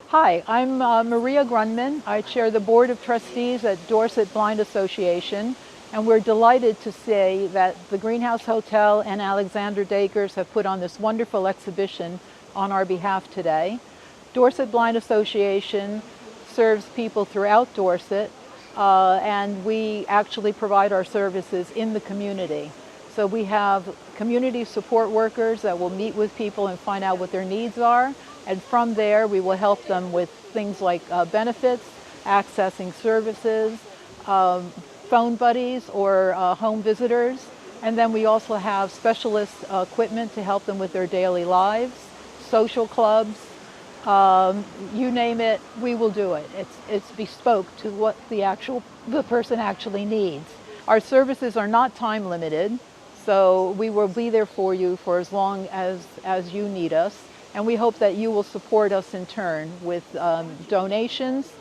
Hi, I'm Maria Grunman. I chair the Board of Trustees at Dorset Blind Association, and we're delighted to say that the Greenhouse Hotel and Alexander Dakers have put on this wonderful exhibition on our behalf today. Dorset Blind Association serves people throughout Dorset, and we actually provide our services in the community. So we have community support workers that will meet with people and find out what their needs are. And from there, we will help them with things like benefits, accessing services, phone buddies or home visitors. And then we also have specialist equipment to help them with their daily lives, social clubs, you name it, we will do it. It's bespoke to what the person actually needs. Our services are not time limited, so we will be there for you for as long as you need us. And we hope that you will support us in turn with donations.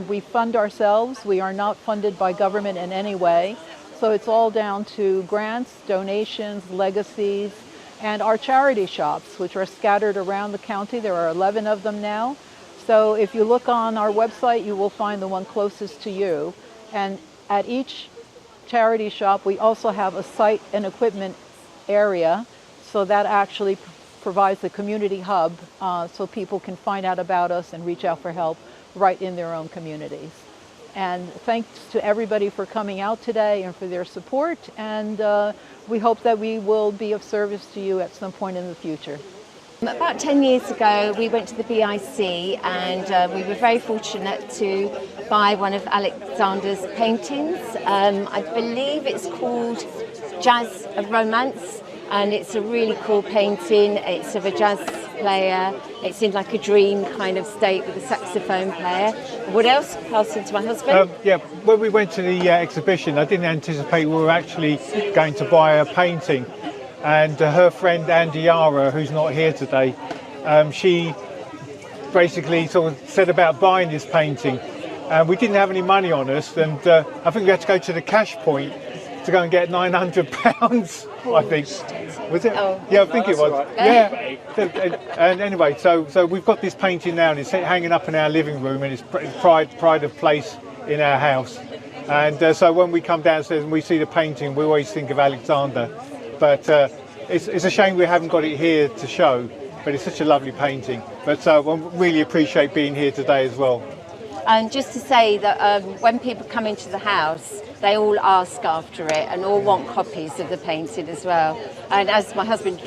We fund ourselves. We are not funded by government in any way. So it's all down to grants, donations, legacies, and our charity shops, which are scattered around the county. There are 11 of them now. So if you look on our website, you will find the one closest to you. And at each charity shop, we also have a site and equipment area. So that actually provides the community hub so people can find out about us and reach out for help right in their own communities. And thanks to everybody for coming out today and for their support. And we hope that we will be of service to you at some point in the future. About 10 years ago, we went to the BIC and we were very fortunate to buy one of Alexander's paintings. I believe it's called Jazz of Romance. And it's a really cool painting. It's of a jazz player. It's in like a dream kind of state with a saxophone player. What else? Pass on to my husband. When we went to the exhibition, I didn't anticipate we were actually going to buy a painting. And her friend Andy Yara, who's not here today, she basically sort of said about buying this painting. We didn't have any money on us, and I think we had to go to the cash point to go and get £900, I think. Was it? Oh. Yeah, I think it was. Right. Yeah. And anyway, so we've got this painting now, and it's hanging up in our living room, and it's pride of place in our house. And so when we come downstairs and we see the painting, we always think of Alexander. But it's a shame we haven't got it here to show, but it's such a lovely painting. But we really appreciate being here today as well. And just to say that when people come into the house, they all ask after it and all want copies of the painting as well. And as my husband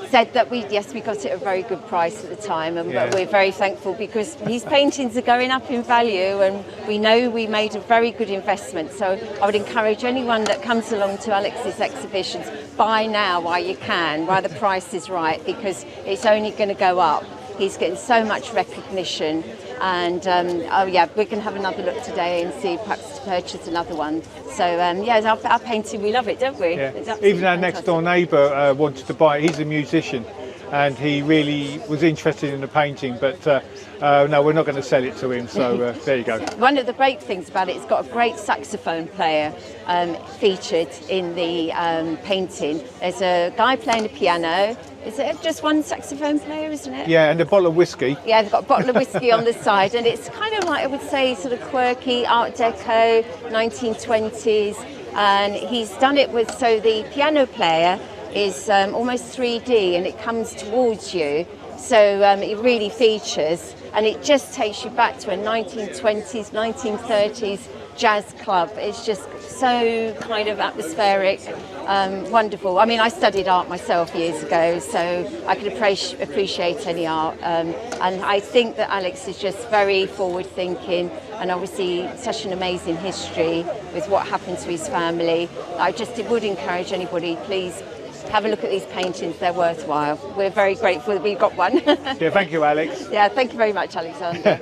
said that we got it at a very good price at the time, and we're very thankful because these paintings are going up in value, and we know we made a very good investment. So I would encourage anyone that comes along to Alex's exhibitions, buy now while you can, while the price is right, because it's only going to go up. He's getting so much recognition, and we can have another look today and see perhaps to purchase another one. So our painting, we love it, don't we? Yeah. Even our next door neighbour wanted to buy it. He's a musician, and he really was interested in the painting, but no, we're not going to sell it to him. So there you go. One of the great things about it, it's got a great saxophone player featured in the painting. There's a guy playing the piano. Is it just one saxophone player, isn't it? Yeah, and a bottle of whiskey. Yeah, they've got a bottle of whiskey on the side, and it's kind of like, I would say, sort of quirky, Art Deco, 1920s. And he's done it with, so the piano player is almost 3D, and it comes towards you. So it really features, and it just takes you back to a 1920s, 1930s jazz club. It's just so kind of atmospheric, wonderful. I mean, I studied art myself years ago, so I could appreciate any art. And I think that Alex is just very forward-thinking, and obviously such an amazing history with what happened to his family. I just would encourage anybody, please, have a look at these paintings, they're worthwhile. We're very grateful that we got one. Yeah, thank you, Alex. Yeah, thank you very much, Alexander.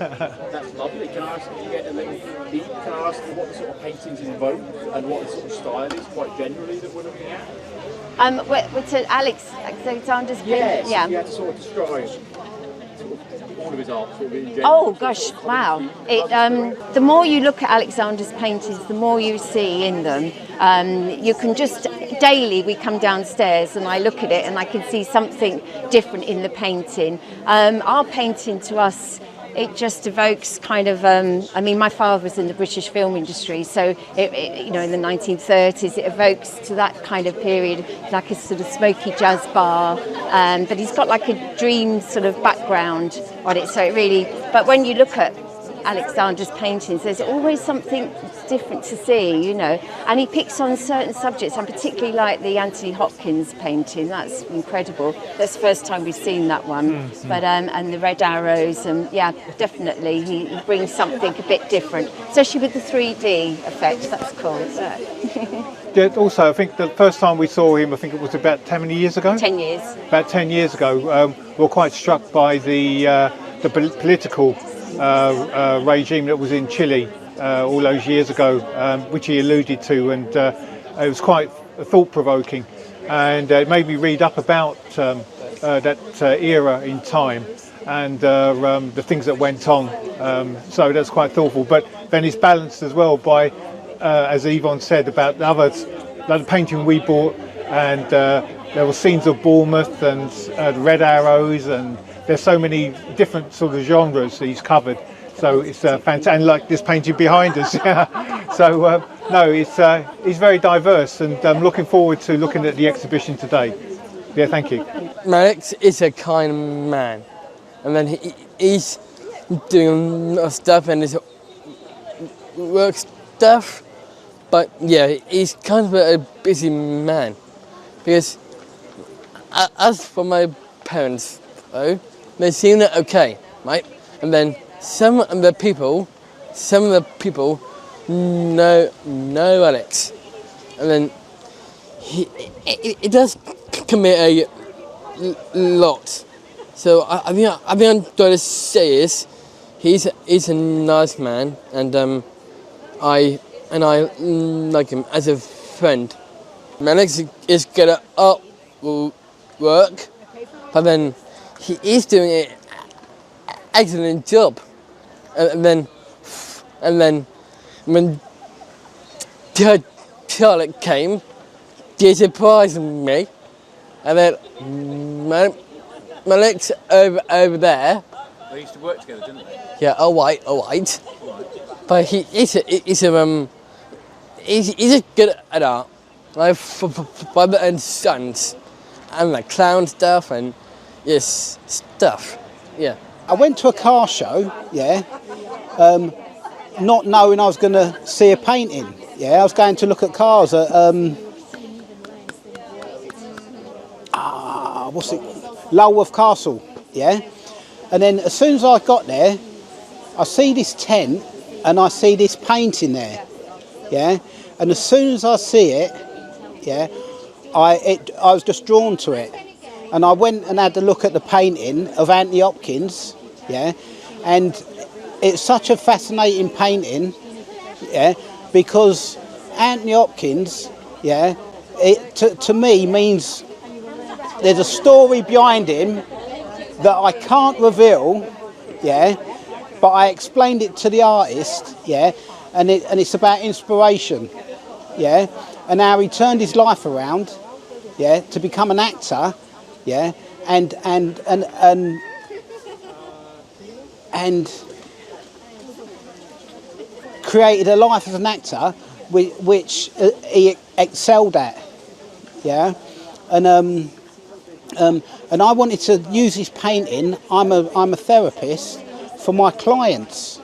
That's lovely. Can I ask you get a little deep? Can I ask you what the sort of paintings invoke and what the sort of style is, quite generally, that we're looking at? We're to Alexander's painting? Yes, yeah. You had to sort of describe all of his art sort of in general. Oh gosh, wow. The more you look at Alexander's paintings, the more you see in them. You can just, daily we come downstairs and I look at it and I can see something different in the painting. Our painting to us it just evokes kind of, I mean, my father was in the British film industry, so it, you know, in the 1930s, it evokes to that kind of period, like a sort of smoky jazz bar, but he's got like a dream sort of background on it, so it really, but when you look at Alexander's paintings, there's always something different to see, you know, and he picks on certain subjects. I particularly like the Anthony Hopkins painting. That's incredible. That's the first time we've seen that one. But and the red arrows, and yeah, definitely he brings something a bit different, especially with the 3D effect. That's cool. So. Yeah, also, I think the first time we saw him, I think it was about how many years ago? 10 years. About 10 years ago. We were quite struck by the political regime that was in Chile all those years ago, which he alluded to, and it was quite thought-provoking, and it made me read up about that era in time and the things that went on. So that's quite thoughtful. But then it's balanced as well by, as Yvonne said, about the others, like the painting we bought, and there were scenes of Bournemouth and the red arrows, and there's so many different sort of genres he's covered, so it's fantastic. And like this painting behind us, so no, it's very diverse, and I'm looking forward to looking at the exhibition today. Yeah, thank you. Alex is a kind man, and then he's doing a lot of stuff and his work stuff, but yeah, he's kind of a busy man, because as for my parents, though, they seem okay, right? And then some of the people know Alex, and then he does commit a lot. So I think I'm trying to say is he's a nice man, and I like him as a friend. Alex is good at artwork, but then he is doing an excellent job. And then when Charlotte came, she surprised me. And then Alex over there. They used to work together, didn't they? Yeah, all right. But he's good at art, like father and sons, and like clown stuff and yes stuff. Yeah. I went to a car show, not knowing I was going to see a painting. Yeah, I was going to look at cars at Lulworth Castle. Yeah, and then as soon as I got there, I see this tent and I see this painting there. Yeah, and as soon as I see it, I was just drawn to it. And I went and had a look at the painting of Anthony Hopkins, and it's such a fascinating painting, because Anthony Hopkins, it to me means there's a story behind him that I can't reveal, but I explained it to the artist, and it's about inspiration, and how he turned his life around, to become an actor. And created a life as an actor, which he excelled at, and I wanted to use his painting. I'm a therapist for my clients,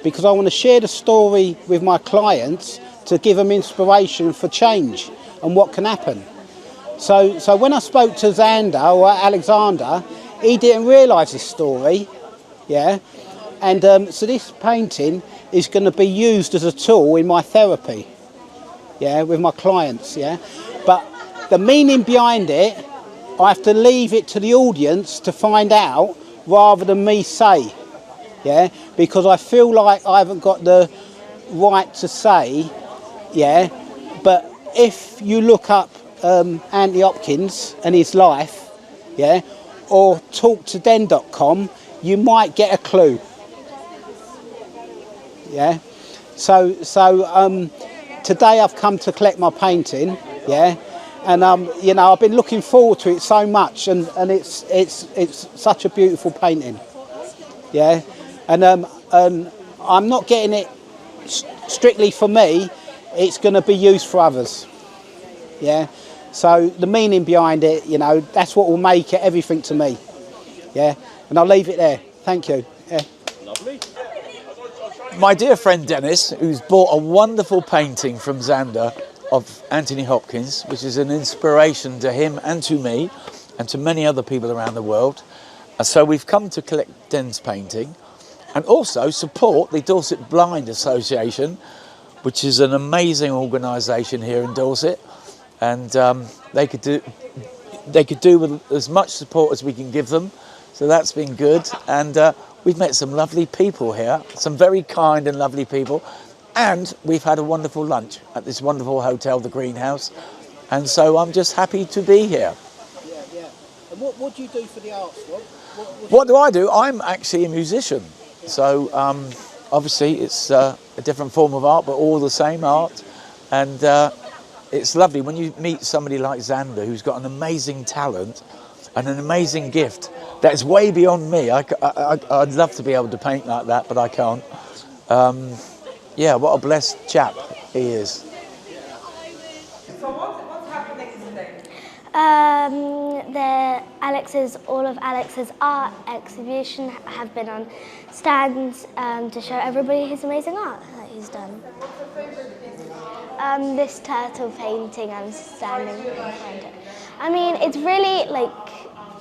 because I want to share the story with my clients to give them inspiration for change and what can happen. So when I spoke to Xander or Alexander, he didn't realise this story, and so this painting is going to be used as a tool in my therapy, with my clients, but the meaning behind it, I have to leave it to the audience to find out rather than me say, because I feel like I haven't got the right to say, but if you look up Anthony Hopkins and his life, or talktoden.com, you might get a clue. So today I've come to collect my painting, and I've been looking forward to it so much, and it's such a beautiful painting, And I'm not getting it strictly for me. It's going to be used for others. Yeah. So the meaning behind it, you know, that's what will make it everything to me. Yeah. And I'll leave it there. Thank you. Yeah. Lovely. My dear friend Dennis, who's bought a wonderful painting from Xander of Anthony Hopkins, which is an inspiration to him and to me and to many other people around the world. So we've come to collect Den's painting and also support the Dorset Blind Association, which is an amazing organisation here in Dorset, and they could do with as much support as we can give them. So that's been good, and we've met some lovely people here, some very kind and lovely people, and we've had a wonderful lunch at this wonderful hotel, the Greenhouse, and so I'm just happy to be here. Yeah. And what do you do for the arts? What do I do? I'm actually a musician, so obviously it's a different form of art, but all the same art, and it's lovely when you meet somebody like Xander, who's got an amazing talent and an amazing gift that's way beyond me. I'd love to be able to paint like that, but I can't. Yeah, what a blessed chap he is. So what's happening today? All of Alex's art exhibition have been on stands to show everybody his amazing art that he's done. What's your favourite piece? This turtle painting, I'm standing behind it. I mean, it's really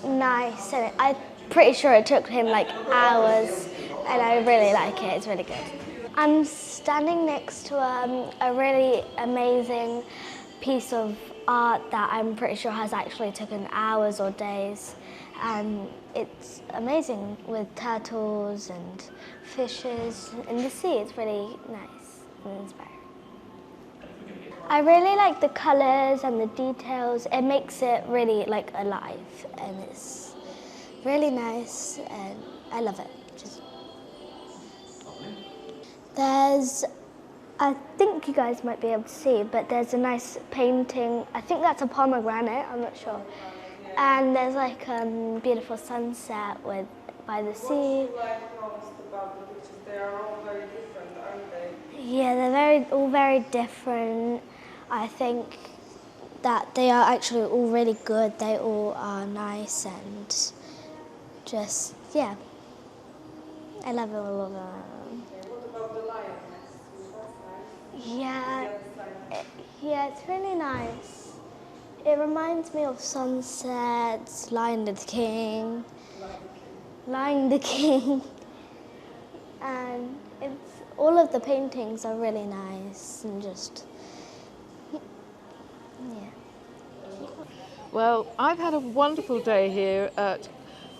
nice, and I'm pretty sure it took him hours, and I really like it. It's really good. I'm standing next to a really amazing piece of art that I'm pretty sure has actually taken hours or days, and it's amazing with turtles and fishes in the sea. It's really nice and inspiring. I really like the colours and the details. It makes it really alive, and it's really nice, and I love it. I think you guys might be able to see, but there's a nice painting. I think that's a pomegranate, I'm not sure. And there's beautiful sunset by the sea. They are all very different, aren't they? Yeah, they're all very different. I think that they are actually all really good. They all are nice and just, yeah. I love all of them. What about the lioness? Yeah, it's really nice. It reminds me of sunsets, Lion the King. And all of the paintings are really nice and just, yeah. Well, I've had a wonderful day here at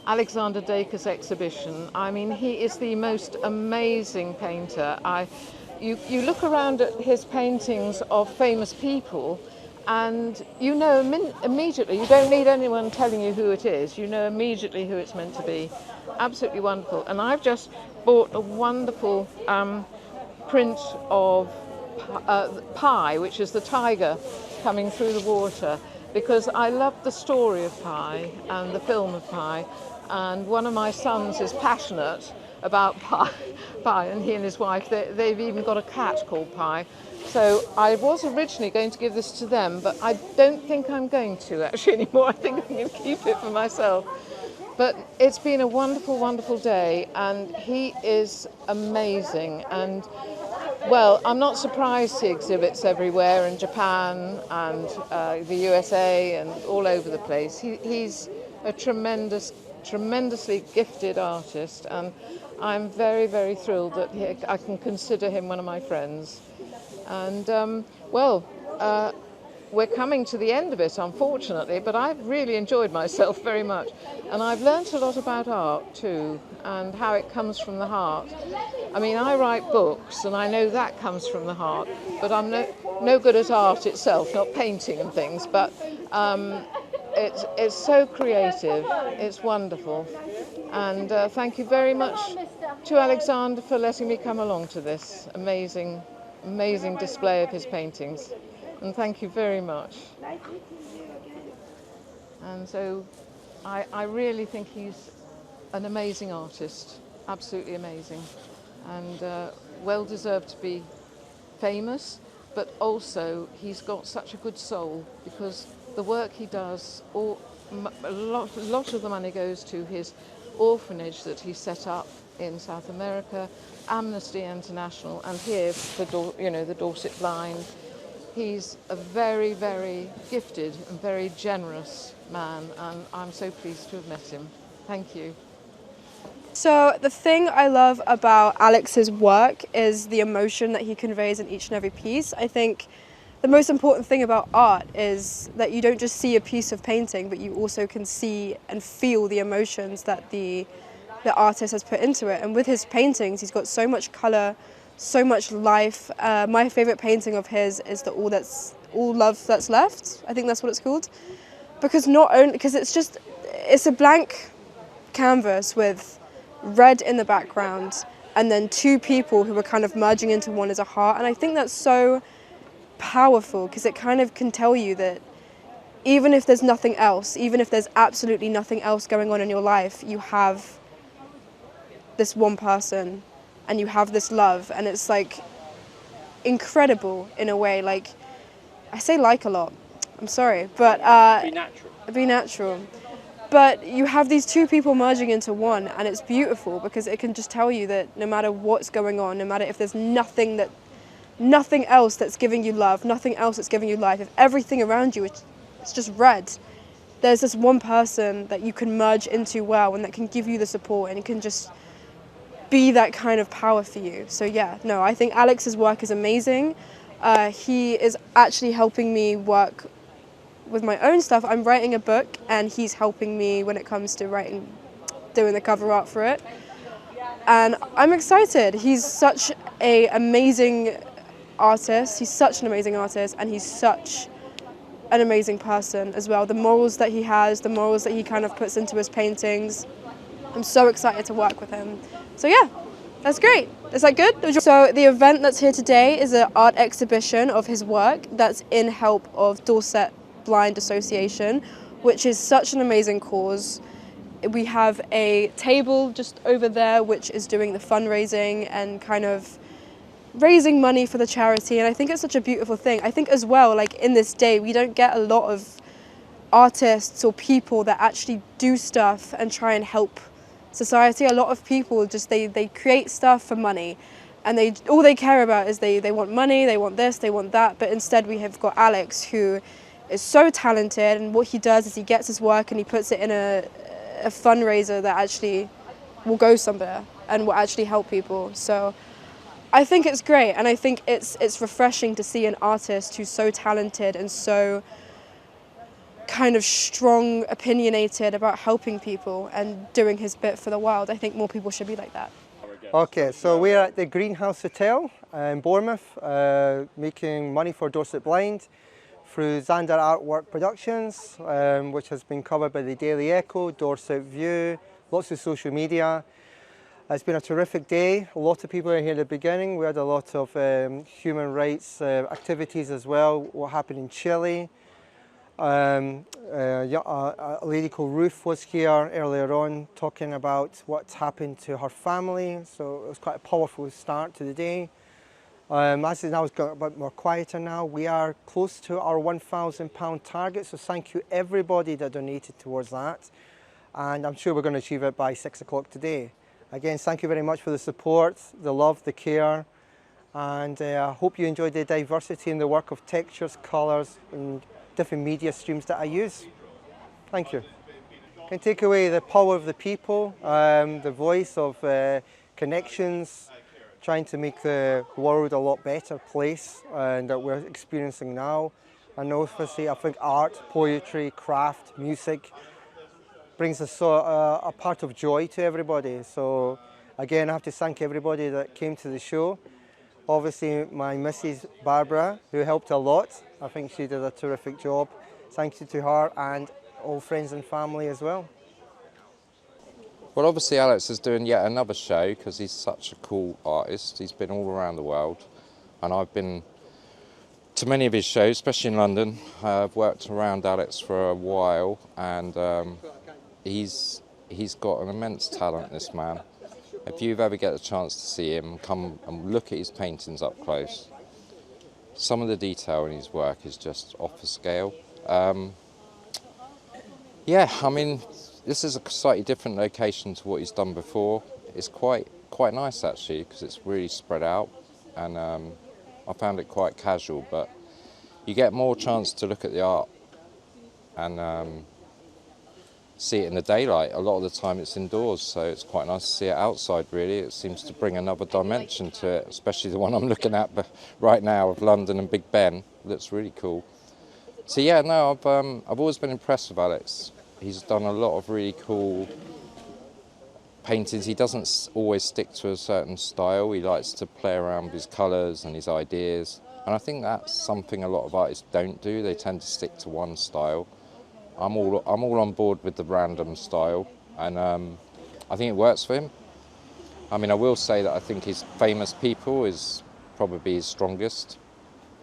Alexander Dakers' exhibition. I mean, he is the most amazing painter. You look around at his paintings of famous people and you know immediately, you don't need anyone telling you who it is, you know immediately who it's meant to be. Absolutely wonderful. And I've just bought a wonderful print of Pi, which is the tiger coming through the water, because I love the story of Pi and the film of Pi, and one of my sons is passionate about Pi, and he and his wife, they've even got a cat called Pi. So I was originally going to give this to them, but I don't think I'm going to actually anymore. I think I'm going to keep it for myself. But it's been a wonderful, wonderful day, and he is amazing. And well, I'm not surprised he exhibits everywhere in Japan and the USA and all over the place. He's a tremendously gifted artist, and I'm very, very thrilled that I can consider him one of my friends. And we're coming to the end of it, unfortunately, but I've really enjoyed myself very much. And I've learnt a lot about art too, and how it comes from the heart. I mean, I write books, and I know that comes from the heart, but I'm no good at art itself, not painting and things, but it's so creative, it's wonderful. And thank you very much to Alexander for letting me come along to this amazing display of his paintings. And thank you very much. And so I really think he's an amazing artist. absolutely amazing, and well deserved to be famous, but also he's got such a good soul, because the work he does, a lot of the money goes to his orphanage that he set up in South America, Amnesty International, and here for the Dorset Blind. He's a very, very gifted and very generous man, and I'm so pleased to have met him. Thank you. So the thing I love about Alex's work is the emotion that he conveys in each and every piece. I think the most important thing about art is that you don't just see a piece of painting, but you also can see and feel the emotions that the artist has put into it. And with his paintings, he's got so much colour, so much life. My favourite painting of his is the All Love That's Left. I think that's what it's called. Because it's a blank canvas with red in the background and then two people who are kind of merging into one as a heart. And I think that's so powerful, because it kind of can tell you that even if there's nothing else, even if there's absolutely nothing else going on in your life, you have this one person and you have this love, and it's like incredible in a way. Like, I say like a lot, I'm sorry, but be natural. But you have these two people merging into one, and it's beautiful because it can just tell you that no matter what's going on, no matter if there's nothing else that's giving you love, nothing else that's giving you life, if everything around you it's just red, there's this one person that you can merge into well, and that can give you the support, and it can just be that kind of power for you. So yeah, no, I think Alex's work is amazing. He is actually helping me work with my own stuff. I'm writing a book, and he's helping me when it comes to doing the cover art for it. And I'm excited. He's such an amazing artist. He's such an amazing artist, and he's such an amazing person as well. The morals that he has, the morals that he kind of puts into his paintings. I'm so excited to work with him. So yeah, that's great. Is that good? So the event that's here today is an art exhibition of his work that's in help of Dorset Blind Association, which is such an amazing cause. We have a table just over there which is doing the fundraising and kind of raising money for the charity, and I think it's such a beautiful thing. I think as well, like in this day, we don't get a lot of artists or people that actually do stuff and try and help society. A lot of people just they create stuff for money, and all they care about is they want money, they want this, they want that. But instead we have got Alex, who is so talented, and what he does is he gets his work and he puts it in a fundraiser that actually will go somewhere and will actually help people. So I think it's great, and I think it's refreshing to see an artist who's so talented and so kind of strong, opinionated about helping people and doing his bit for the world. I think more people should be like that. Okay, so we're at the Greenhouse Hotel in Bournemouth, making money for Dorset Blind through Xander Artwork Productions, which has been covered by the Daily Echo, Dorset View, lots of social media. It's been a terrific day. A lot of people are here at the beginning. We had a lot of human rights activities as well. What happened in Chile. A lady called Ruth was here earlier on talking about what's happened to her family. So it was quite a powerful start to the day. As it's now got a bit more quieter now, we are close to our £1,000 target. So thank you everybody that donated towards that. And I'm sure we're going to achieve it by 6 o'clock today. Again, thank you very much for the support, the love, the care, and I hope you enjoyed the diversity in the work of textures, colours, and different media streams that I use. Thank you. Can take away the power of the people, the voice of connections, trying to make the world a lot better place that we're experiencing now. And obviously, I think art, poetry, craft, music brings a part of joy to everybody. So again, I have to thank everybody that came to the show. Obviously my Mrs. Barbara, who helped a lot. I think she did a terrific job. Thank you to her and all friends and family as well. Well, obviously Alex is doing yet another show because he's such a cool artist. He's been all around the world, and I've been to many of his shows, especially in London. I've worked around Alex for a while, and he's got an immense talent, this man. If you ever get a chance to see him, come and look at his paintings up close. Some of the detail in his work is just off the scale. Yeah, I mean, this is a slightly different location to what he's done before. It's quite nice actually, because it's really spread out, and I found it quite casual, but you get more chance to look at the art and see it in the daylight. A lot of the time it's indoors, so it's quite nice to see it outside really. It seems to bring another dimension to it, especially the one I'm looking at right now of London and Big Ben. Looks really cool. So yeah, no, I've always been impressed with Alex. He's done a lot of really cool paintings. He doesn't always stick to a certain style. He likes to play around with his colours and his ideas. And I think that's something a lot of artists don't do. They tend to stick to one style. I'm all on board with the random style, and I think it works for him. I mean, I will say that I think his famous people is probably his strongest,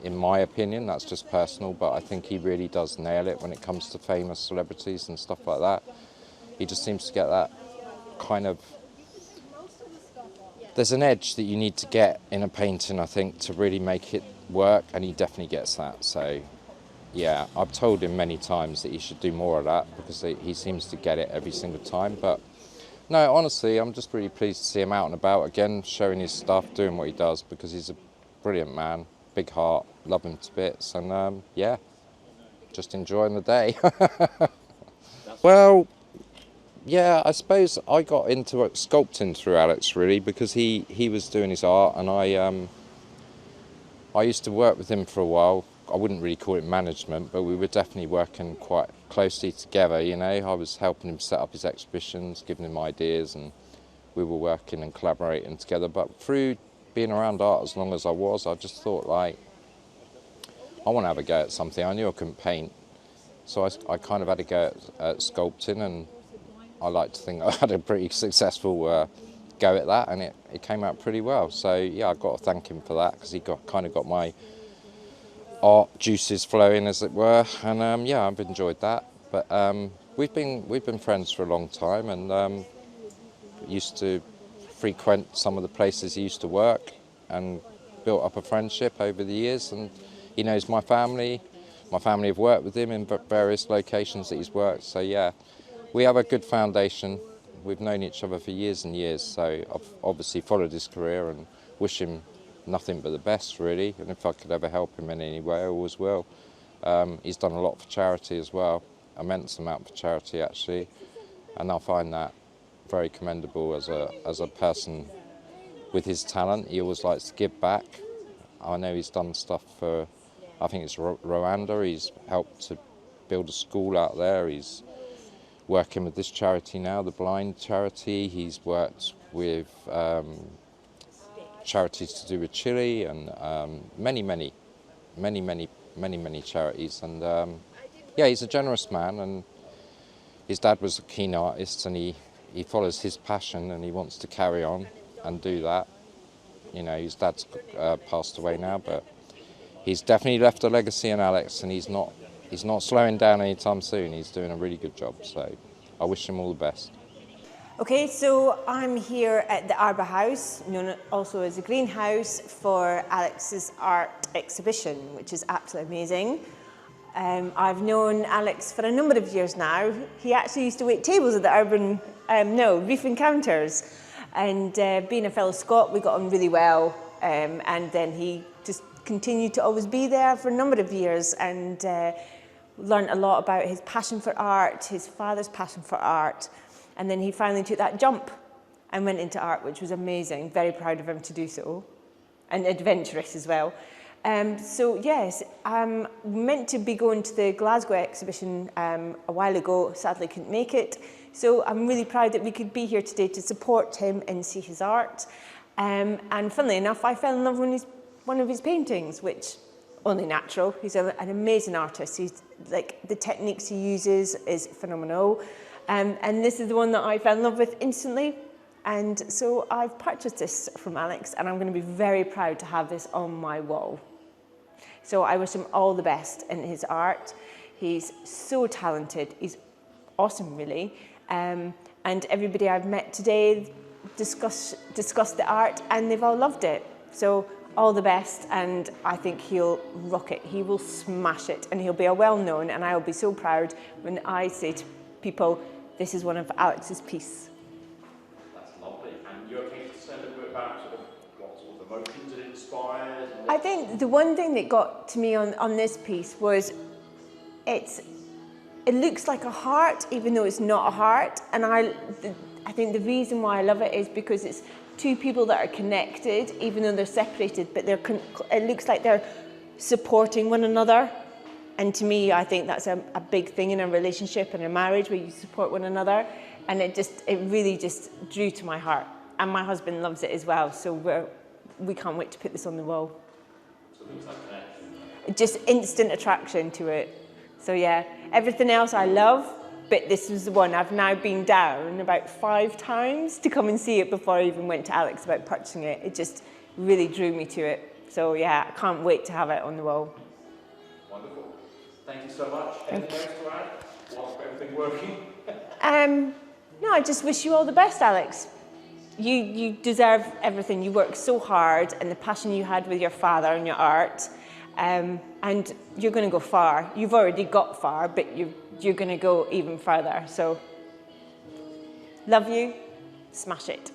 in my opinion. That's just personal, but I think he really does nail it when it comes to famous celebrities and stuff like that. He just seems to get that kind of... There's an edge that you need to get in a painting, I think, to really make it work, and he definitely gets that. So, yeah, I've told him many times that he should do more of that, because he seems to get it every single time. But no, honestly, I'm just really pleased to see him out and about again, showing his stuff, doing what he does, because he's a brilliant man, big heart, love him to bits, and yeah, just enjoying the day. Well, yeah, I suppose I got into sculpting through Alex really, because he was doing his art, and I used to work with him for a while. I wouldn't really call it management, but we were definitely working quite closely together, you know. I was helping him set up his exhibitions, giving him ideas, and we were working and collaborating together. But through being around art as long as I was, I just thought, like, I want to have a go at something. I knew I couldn't paint, so I kind of had a go at sculpting, and I like to think I had a pretty successful go at that, and it came out pretty well. So yeah, I've got to thank him for that, because he kind of got my art juices flowing, as it were, and yeah, I've enjoyed that. But we've been friends for a long time, and used to frequent some of the places he used to work, and built up a friendship over the years. And he knows my family. My family have worked with him in various locations that he's worked. So yeah, we have a good foundation. We've known each other for years and years. So I've obviously followed his career and wish him nothing but the best, really. And if I could ever help him in any way, I always will. He's done a lot for charity as well, immense amount for charity actually, and I find that very commendable as a person with his talent. He always likes to give back. I know he's done stuff for, I think it's Rwanda. He's helped to build a school out there. He's working with this charity now, the Blind Charity. He's worked with charities to do with Chile, and many charities. And yeah, he's a generous man, and his dad was a keen artist, and he follows his passion, and he wants to carry on and do that. You know, his dad's passed away now, but he's definitely left a legacy in Alex, and he's not slowing down anytime soon. He's doing a really good job, so I wish him all the best. Okay, so I'm here at the Arbour House, known also as the Greenhouse, for Alex's art exhibition, which is absolutely amazing. I've known Alex for a number of years now. He actually used to wait tables at the Reef Encounters, and being a fellow Scot, we got on really well, and then he just continued to always be there for a number of years, and learned a lot about his passion for art, his father's passion for art. And then he finally took that jump and went into art, which was amazing. Very proud of him to do so, and adventurous as well. So yes, I'm meant to be going to the Glasgow exhibition a while ago. Sadly couldn't make it. So I'm really proud that we could be here today to support him and see his art. And funnily enough, I fell in love with one of his paintings, which only natural. He's an amazing artist. He's like, the techniques he uses is phenomenal. And this is the one that I fell in love with instantly. And so I've purchased this from Alex, and I'm going to be very proud to have this on my wall. So I wish him all the best in his art. He's so talented. He's awesome, really. And everybody I've met today, discussed the art, and they've all loved it. So all the best, and I think he'll rock it. He will smash it, and he'll be a well-known, and I'll be so proud when I say to people, this is one of Alex's pieces. That's lovely. And you're okay to say a little bit about sort of what sort of emotions it inspires? I think the one thing that got to me on this piece was it looks like a heart, even though it's not a heart. And I think the reason why I love it is because it's two people that are connected, even though they're separated, but it looks like they're supporting one another. And to me, I think that's a big thing in a relationship and a marriage, where you support one another. And it really just drew to my heart. And my husband loves it as well, so we can't wait to put this on the wall. So it looks like connection. Just instant attraction to it. So yeah, everything else I love, but this was the one I've now been down about 5 times to come and see it before I even went to Alex about purchasing it. It just really drew me to it. So yeah, I can't wait to have it on the wall. Wonderful. Thank you so much. Anything else to add? Whilst everything working? No, I just wish you all the best, Alex. You deserve everything. You worked so hard, and the passion you had with your father and your art. And you're going to go far. You've already got far, but you're going to go even further. So, love you. Smash it.